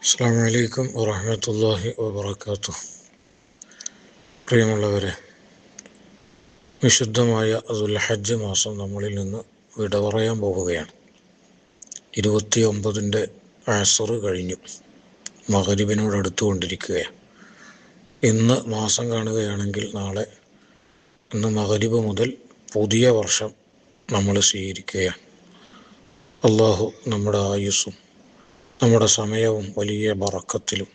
അസ്സലാമു അലൈക്കും വറഹ്മത്തുള്ളാഹി വബറകാതുഹു. പ്രിയമുള്ളവരെ, വിശുദ്ധമായ ദുൽഹജ്ജ് മാസം നമ്മളിൽ നിന്ന് വിട പറയാൻ പോവുകയാണ്. 29-ൻ്റെ അസ്ർ കഴിഞ്ഞു, മഗ്‌രിബിനോട് അടുത്തുകൊണ്ടിരിക്കുകയാണ്. ഇന്ന് മാസം കാണുകയാണെങ്കിൽ ഇന്ന് മഗ്‌രിബ് മുതൽ പുതിയ വർഷം നമ്മൾ സ്വീകരിക്കുകയാണ്. അള്ളാഹു നമ്മുടെ ആയുസ്സും നമ്മുടെ സമയവും വലിയ ബറക്കത്തിലും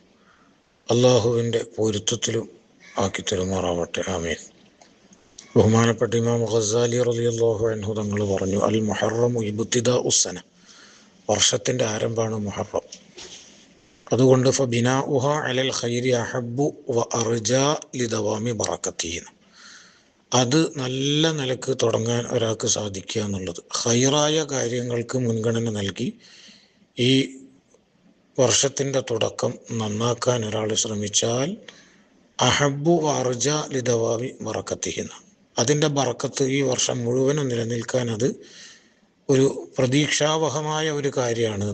അള്ളാഹുവിൻ്റെ പൊരുത്തത്തിലും ആക്കി തരുമാറാവട്ടെ. ആമീൻ. ബഹുമാനപ്പെട്ട ഇമാം ഗസാലി റളിയല്ലാഹു അൻഹു തങ്ങൾ പറഞ്ഞു, അൽ മുഹറമു ഇബ്തിദാഉസ് സന, വർഷത്തിൻ്റെ ആരംഭമാണ് മുഹറം. അതുകൊണ്ട് ഫബിനാഉഹ അലൽ ഖൈരി അഹബ്ബു വ അർജാ ലിദവാമി ബറക്കത്തിഹി, അത് നല്ല നിലക്ക് തുടങ്ങാൻ ഒരാൾക്ക് സാധിക്കുക എന്നുള്ളത്, ഖൈറായ കാര്യങ്ങൾക്ക് മുൻഗണന നൽകി ഈ വർഷത്തിൻ്റെ തുടക്കം നന്നാക്കാൻ ഒരാൾ ശ്രമിച്ചാൽ അഹബ്ബു അർജ ലിദവാമി ബറക്കത്തിഹി, അതിൻ്റെ ബറക്കത്ത് ഈ വർഷം മുഴുവനും നിലനിൽക്കാൻ അത് ഒരു പ്രതീക്ഷാവഹമായ ഒരു കാര്യമാണ്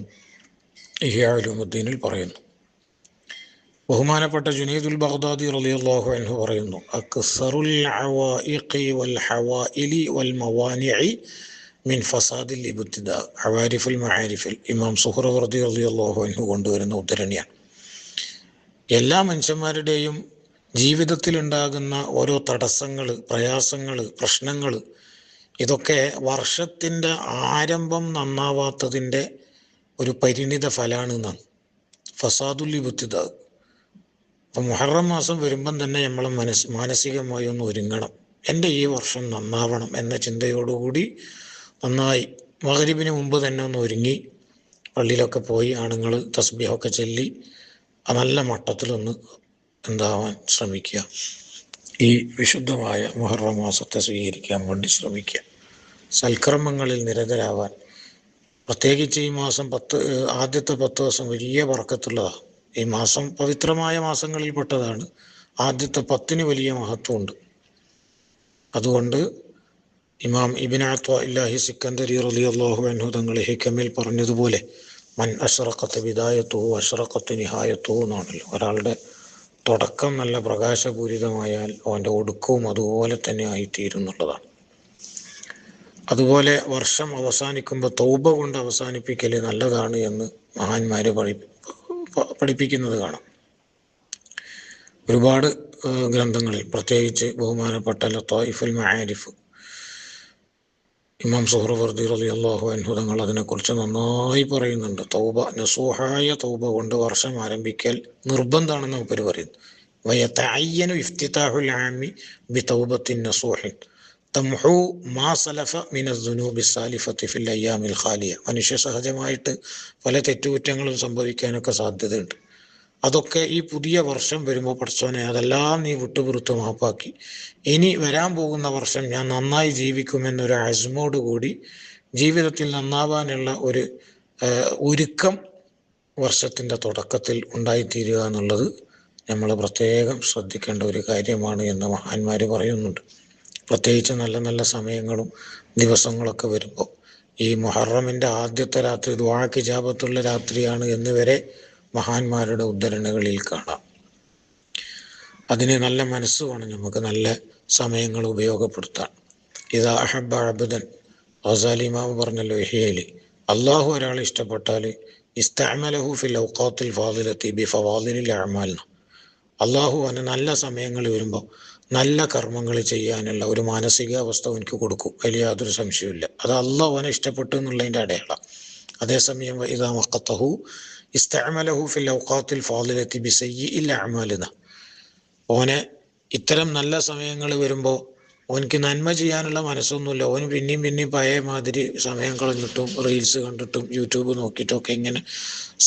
ഇഹ്യാ ഉലൂമുദ്ദീനിൽ പറയുന്നു. ബഹുമാനപ്പെട്ട ജുനൈദുൽ ബഗ്ദാദി റളിയല്ലാഹു അൻഹു പറയുന്നു, അക്സറുൽ അവായിഖി വൽ ഹവായിലി വൽ മവാനിഇ മിൻ ഫസാദിൽ ഇബ്തിദാ, അവാരിഫുൽ മആരിഫിൽ ഇമാം സുഹ്റവർദി റളിയല്ലാഹു അൻഹു കൊണ്ടുവരുന്ന ഉദ്ധരണിയാണ്. എല്ലാ മനുഷ്യന്മാരുടെയും ജീവിതത്തിലുണ്ടാകുന്ന ഓരോ തടസ്സങ്ങൾ, പ്രയാസങ്ങൾ, പ്രശ്നങ്ങൾ, ഇതൊക്കെ വർഷത്തിൻ്റെ ആരംഭം നന്നാവാത്തതിൻ്റെ ഒരു പരിണിത ഫലമാണ് എന്നാണ് ഫസാദുൽ ഇബ്തിദാ. അപ്പം മുഹറം മാസം വരുമ്പം തന്നെ നമ്മൾ മാനസികമായി ഒന്ന് ഒരുങ്ങണം. എൻ്റെ ഈ വർഷം നന്നാവണം എന്ന ചിന്തയോടുകൂടി നന്നായി മഗ്‌രിബിന് മുമ്പ് തന്നെ ഒന്ന് ഒരുങ്ങി പള്ളിയിലൊക്കെ പോയി ആണുങ്ങൾ തസ്ബീഹൊക്കെ ചൊല്ലി നല്ല മട്ടത്തിലൊന്ന് എന്താവാൻ ശ്രമിക്കുക. ഈ വിശുദ്ധമായ മുഹറം മാസത്തെ സ്വീകരിക്കാൻ വേണ്ടി ശ്രമിക്കുക. സൽക്കർമ്മങ്ങളിൽ നിരതരാവാൻ, പ്രത്യേകിച്ച് ഈ മാസം ആദ്യത്തെ 10 ദിവസം വലിയ ബറക്കത്തുള്ളതാണ്. ഈ മാസം പവിത്രമായ മാസങ്ങളിൽ പെട്ടതാണ്. ആദ്യത്തെ 10-ന് വലിയ മഹത്വമുണ്ട്. അതുകൊണ്ട് ഇമാം ഇബ്നു അത്വാഇല്ലാഹി സിക്കന്ദരി റളിയല്ലാഹു അൻഹു തങ്ങൾ ഹിക്കമിൽ പറഞ്ഞതുപോലെ, മൻ അശ്റഖത്ത് ബിദായത്തുഹു അശ്റഖത്ത് നിഹായത്തുഹു എന്നാണല്ലോ. ഒരാളുടെ തുടക്കം നല്ല പ്രകാശപൂരിതമായാൽ അവൻ്റെ ഒടുക്കവും അതുപോലെ തന്നെ ആയിത്തീരുന്നുള്ളതാണ്. അതുപോലെ വർഷം അവസാനിക്കുമ്പോൾ തൗബ കൊണ്ട് അവസാനിപ്പിക്കൽ നല്ലതാണ് എന്ന് മഹാന്മാർ പഠിപ്പിക്കുന്നത് കാണാം. ഒരുപാട് ഗ്രന്ഥങ്ങളിൽ, പ്രത്യേകിച്ച് ബഹുമാനപ്പെട്ട ലത്തായിഫുൽ മആരിഫ് ഇമാം സുഹ്റവർദി റളിയല്ലാഹു അൻഹു തങ്ങൾ അതിനെക്കുറിച്ച് നന്നായി പറയുന്നുണ്ട്. തൗബ, നസൂഹായ തൗബ കൊണ്ട് വർഷം ആരംഭിക്കൽ നിർബന്ധമാണെന്ന് മൂപ്പര് പറയുന്നു. വയതഅയ്യനു ഇഫ്തിതാഹുൽ ആമി ബിതൗബത്തിൻ നസൂഹിൻ തംഹു മാ സലഫ മിനസ് ദുനൂബി സാലിഫത്തി ഫിൽ അയ്യാമിൽ ഖാലിയ. മനുഷ്യ സഹജമായിട്ട് പല തെറ്റുകുറ്റങ്ങളും സംഭവിക്കാനൊക്കെ സാധ്യതയുണ്ട്. അതൊക്കെ ഈ പുതിയ വർഷം വരുമ്പോൾ പടച്ചോനെ അതെല്ലാം നീ വിട്ടുപുറത്ത് മാപ്പാക്കി ഇനി വരാൻ പോകുന്ന വർഷം ഞാൻ നന്നായി ജീവിക്കുമെന്നൊരു അസ്മോട് കൂടി ജീവിതത്തിൽ നന്നാവാനുള്ള ഒരു ഒരുക്കം വർഷത്തിൻ്റെ തുടക്കത്തിൽ ഉണ്ടായിത്തീരുക എന്നുള്ളത് നമ്മൾ പ്രത്യേകം ശ്രദ്ധിക്കേണ്ട ഒരു കാര്യമാണ് എന്ന് മഹാന്മാർ പറയുന്നുണ്ട്. പ്രത്യേകിച്ച് നല്ല നല്ല സമയങ്ങളും ദിവസങ്ങളൊക്കെ വരുമ്പോൾ ഈ മുഹറമിൻ്റെ ആദ്യത്തെ രാത്രി ദുആക്ക് ഇജാബത്തുള്ള രാത്രിയാണ് എന്ന് വരെ മഹാന്മാരുടെ ഉദ്ധരണികളിൽ കാണാം. അതിന് നല്ല മനസ്സ് വേണം, നമുക്ക് നല്ല സമയങ്ങൾ ഉപയോഗപ്പെടുത്താൻ. ഇദാ അഹബ്ബ അബ്ദൻ, ഗസാലി ഇമാം പറഞ്ഞല്ലോ ഇഹ്യയിൽ, അള്ളാഹു ഒരാളെ ഇഷ്ടപ്പെട്ടാൽ ഇസ്തഅമലഹു ഫിൽ ഔഖാത്തിൽ ഫാദിലത്തി ബിഫവാദിലിൽ അഅമാൽ, അള്ളാഹു അവന് നല്ല സമയങ്ങൾ വരുമ്പോൾ നല്ല കർമ്മങ്ങൾ ചെയ്യാനുള്ള ഒരു മാനസികാവസ്ഥ എനിക്ക് കൊടുക്കും. അതിൽ യാതൊരു സംശയമില്ല. അത് അള്ളാഹു അവനെ ഇഷ്ടപ്പെട്ടു എന്നുള്ളതിൻ്റെ അടയാളം. അതേസമയം ഇദാ മഖത്തഹു ഇസ്തഅമലഹു ഫിൽ ഔഖാത്തിൽ ഫാദിലത്തി ബിസയ്യിഇൽ അഅമാൽ, ഓനെ ഇത്തരം നല്ല സമയങ്ങൾ വരുമ്പോൾ ഓനക്ക് നന്മ ചെയ്യാനുള്ള മനസ്സൊന്നുമില്ല. ഓന് പിന്നെയും പഴയ മാതിരി സമയം കളഞ്ഞിട്ടും റീൽസ് കണ്ടിട്ടും യൂട്യൂബ് നോക്കിയിട്ടും ഒക്കെ ഇങ്ങനെ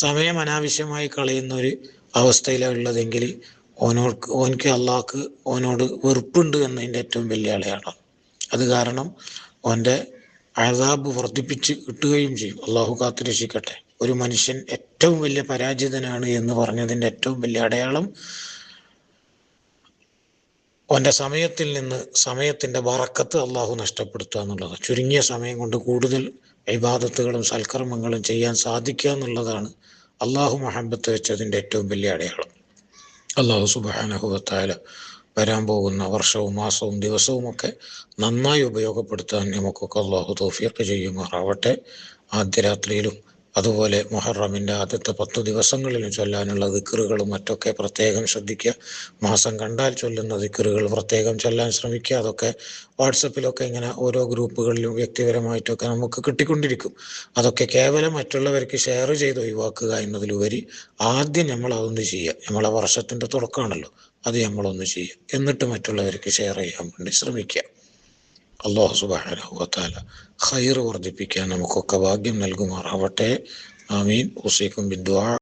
സമയം അനാവശ്യമായി കളയുന്ന ഒരു അവസ്ഥയിലാണ് ഉള്ളതെങ്കിൽ ഓനക്ക് അള്ളാഹ്ക്ക് ഓനോട് വെറുപ്പുണ്ട് എന്നതിൻ്റെ ഏറ്റവും വലിയ അടയാളം. അത് കാരണം ഓൻ്റെ അസാബ് വർദ്ധിപ്പിച്ച് കിട്ടുകയും ചെയ്യും. അള്ളാഹു കാത്തുരക്ഷിക്കട്ടെ. ഒരു മനുഷ്യൻ ഏറ്റവും വലിയ പരാജിതനാണ് എന്ന് പറഞ്ഞതിൻ്റെ ഏറ്റവും വലിയ അടയാളം അവൻ്റെ സമയത്തിൽ നിന്ന് സമയത്തിൻ്റെ ബറക്കത്ത് അള്ളാഹു നഷ്ടപ്പെടുത്തുക എന്നുള്ളത്. ചുരുങ്ങിയ സമയം കൊണ്ട് കൂടുതൽ ഇബാദത്തുകളും സൽക്കർമ്മങ്ങളും ചെയ്യാൻ സാധിക്കുക എന്നുള്ളതാണ് അള്ളാഹു മഹബത്ത് വെച്ചതിൻ്റെ ഏറ്റവും വലിയ അടയാളം. അള്ളാഹു സുബ്ഹാനഹു വ തആല വരാൻ പോകുന്ന വർഷവും മാസവും ദിവസവും ഒക്കെ നന്നായി ഉപയോഗപ്പെടുത്താൻ നമുക്കൊക്കെ അള്ളാഹു തൗഫീഖ് ചെയ്യുമാറാവട്ടെ. ആദ്യ രാത്രിയിലും അതുപോലെ മുഹറമിൻ്റെ ആദ്യത്തെ 10 ദിവസങ്ങളിലും ചൊല്ലാനുള്ള ദിക്റുകളും മറ്റൊക്കെ പ്രത്യേകം ശ്രദ്ധിക്കുക. മാസം കണ്ടാൽ ചൊല്ലുന്ന ദിക്റുകൾ പ്രത്യേകം ചൊല്ലാൻ ശ്രമിക്കുക. അതൊക്കെ വാട്സപ്പിലൊക്കെ ഇങ്ങനെ ഓരോ ഗ്രൂപ്പുകളിലും വ്യക്തിപരമായിട്ടൊക്കെ നമുക്ക് കിട്ടിക്കൊണ്ടിരിക്കും. അതൊക്കെ കേവലം മറ്റുള്ളവർക്ക് ഷെയർ ചെയ്ത് ഒഴിവാക്കുക എന്നതിലുപരി ആദ്യം നമ്മൾ അതൊന്ന് ചെയ്യുക. നമ്മളെ വർഷത്തിൻ്റെ തുടക്കമാണല്ലോ, അത് നമ്മളൊന്ന് ചെയ്യുക. എന്നിട്ട് മറ്റുള്ളവർക്ക് ഷെയർ ചെയ്യാൻ വേണ്ടി ശ്രമിക്കുക. അല്ലാഹു സുബ്ഹാനഹു വ തആല ഖൈർ വർദ്ധിപ്പിക്കാൻ നമുക്കൊക്കെ ഭാഗ്യം നൽകുമാറാവട്ടെ. ആമീൻ. ഉസീക്കും ബിദ്ദുആ.